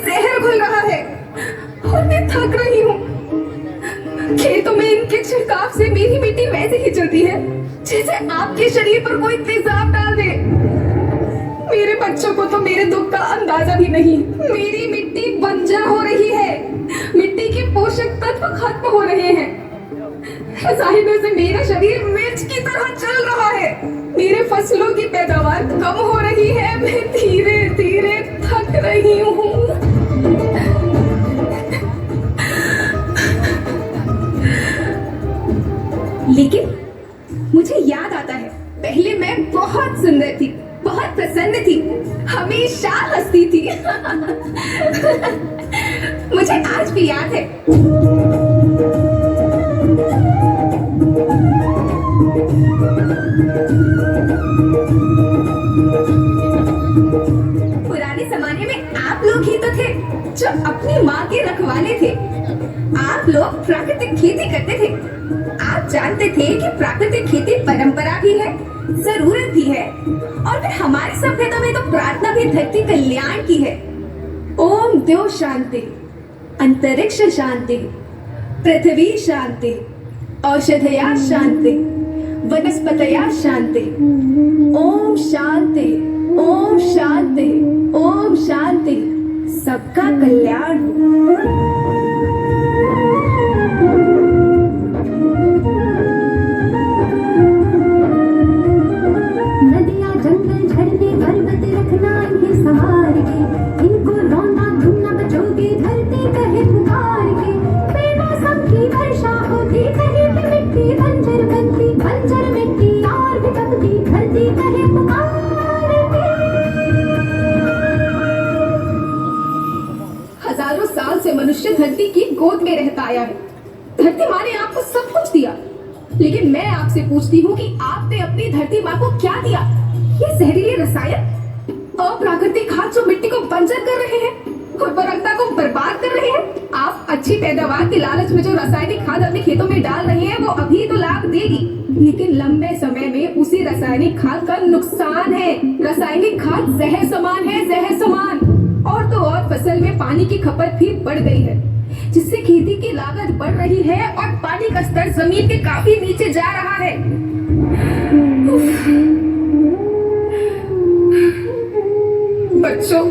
जहर घुल रहा है और मैं थक रही हूँ। खेतों में इनके छिड़काव से मेरी मिट्टी वैसे ही चलती है जैसे आपके शरीर पर कोई तेजाब डाल दे। मेरे बच्चों को तो मेरे दुख का अंदाजा भी नहीं। मेरी मिट्टी बंजर हो रही है, मिट्टी के पोषक तत्व खत्म हो रहे हैं। रसायनों से मेरा शरीर मिर्च की तरह चल रहा है। मेरे फसलों की पैदावार कम हो रही है। मैं धीरे धीरे थक रही हूँ। लेकिन मुझे याद आता है, पहले मैं बहुत सुंदर थी, बहुत प्रसन्न थी, हमेशा हंसती थी। मुझे आज भी याद है। पुराने जमाने में आप लोग ही तो थे जो अपनी माँ के रखवाले थे। आप लोग प्राकृतिक खेती करते थे। आप जानते थे कि प्राकृतिक खेती परंपरा भी है, जरूरत भी है, और फिर हमारी सभ्यता में तो प्रार्थना भी धरती कल्याण की है। ओम द्यो शांति, अंतरिक्ष शांति, पृथ्वी शांति, औषधया शांति, वनस्पतया शांति। ओम शांति, ओम शांति, ओम शांति। सबका कल्याण। नदियाँ जंगल झरने पर्वत रखना इन्हें संभाल के, इनको रोना तुम न बचोगे धरती कहे पुकार के। बेमौसम की वर्षा होती कहीं पे मिट्टी बंजर बनती, बंजर मिट्टी और भी तपती धरती कहे पुकार के। हजारों साल से मनुष्य धरती की गोद में रहता आया है। धरती माँ ने आपको सब कुछ दिया, लेकिन मैं आपसे पूछती हूँ कि आपने अपनी धरती माँ को क्या दिया? ये जहरीले रसायन, अप्राकृतिक खाद जो मिट्टी को बंजर कर रहे हैं, उर्वरकता को बर्बाद कर रहे हैं। आप अच्छी पैदावार के लालच में जो रासायनिक खाद अपने खेतों में डाल रहे हैं वो अभी तो लाभ देगी, लेकिन लंबे समय में उसी रासायनिक खाद का नुकसान है। रासायनिक खाद जहर समान है, जहर समान। और तो और फसल में पानी की खपत भी बढ़ गई है, जिससे खेती की लागत बढ़ रही है और पानी का स्तर जमीन के काफी नीचे जा रहा है। बच्चों,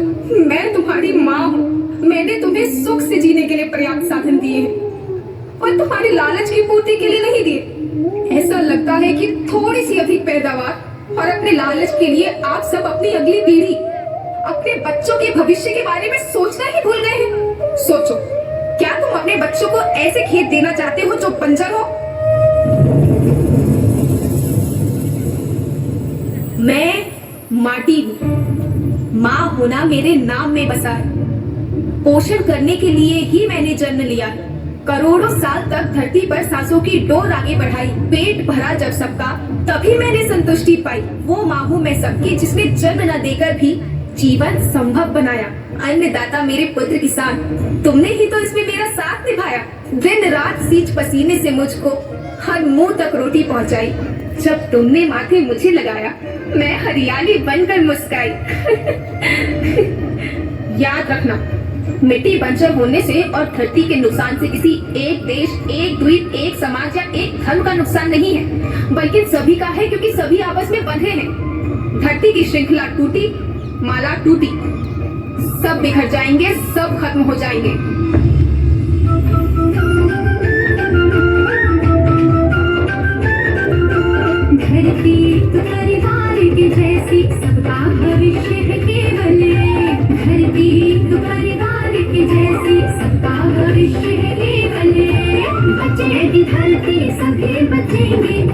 मैं तुम्हारी माँ हूँ। मैंने तुम्हें सुख से जीने के लिए पर्याप्त साधन दिए हैं और तुम्हारी लालच की पूर्ति के लिए नहीं दिए। ऐसा लगता है कि थोड़ी सी अधिक पैदावार और अपने लालच के लिए आप सब अपनी अगली पीढ़ी, अपने बच्चों के भविष्य के बारे में सोचना ही भूल गए हैं। सोचो, क्या तुम अपने बच्चों को ऐसे खेत देना चाहते हो जो बंजर हो? मैं माटी हूँ। माँ होना मेरे नाम में बसा है। पोषण करने के लिए ही मैंने जन्म लिया। करोड़ों साल तक धरती पर सांसों की डोर आगे बढ़ाई। पेट भरा जब सबका, तभी मैंने संतुष्टि पाई। वो माँ हूँ मैं सबकी, जिसने जन्म न देकर भी जीवन संभव बनाया। अन्नदाता मेरे पुत्र किसान, तुमने ही तो इसमें मेरा साथ निभाया। दिन रात सींच पसीने से मुझको हर मुंह तक रोटी पहुंचाई। जब तुमने माथे मुझे लगाया, मैं हरियाली बनकर मुस्काई। याद रखना, मिट्टी बंजर होने से और धरती के नुकसान से किसी एक देश, एक द्वीप, एक समाज या एक धर्म का नुकसान नहीं है, बल्कि सभी का है, क्योंकि सभी आपस में बंधे हैं। धरती की श्रृंखला टूटी, माला टूटी, सब बिखर जाएंगे, सब खत्म हो जाएंगे। धरती तो परिवार की जैसी, सबका भविष्य है केवल। धरती तो परिवार की जैसी, सबका भविष्य है केवल। बचेगी धरती, सभी बचेंगे।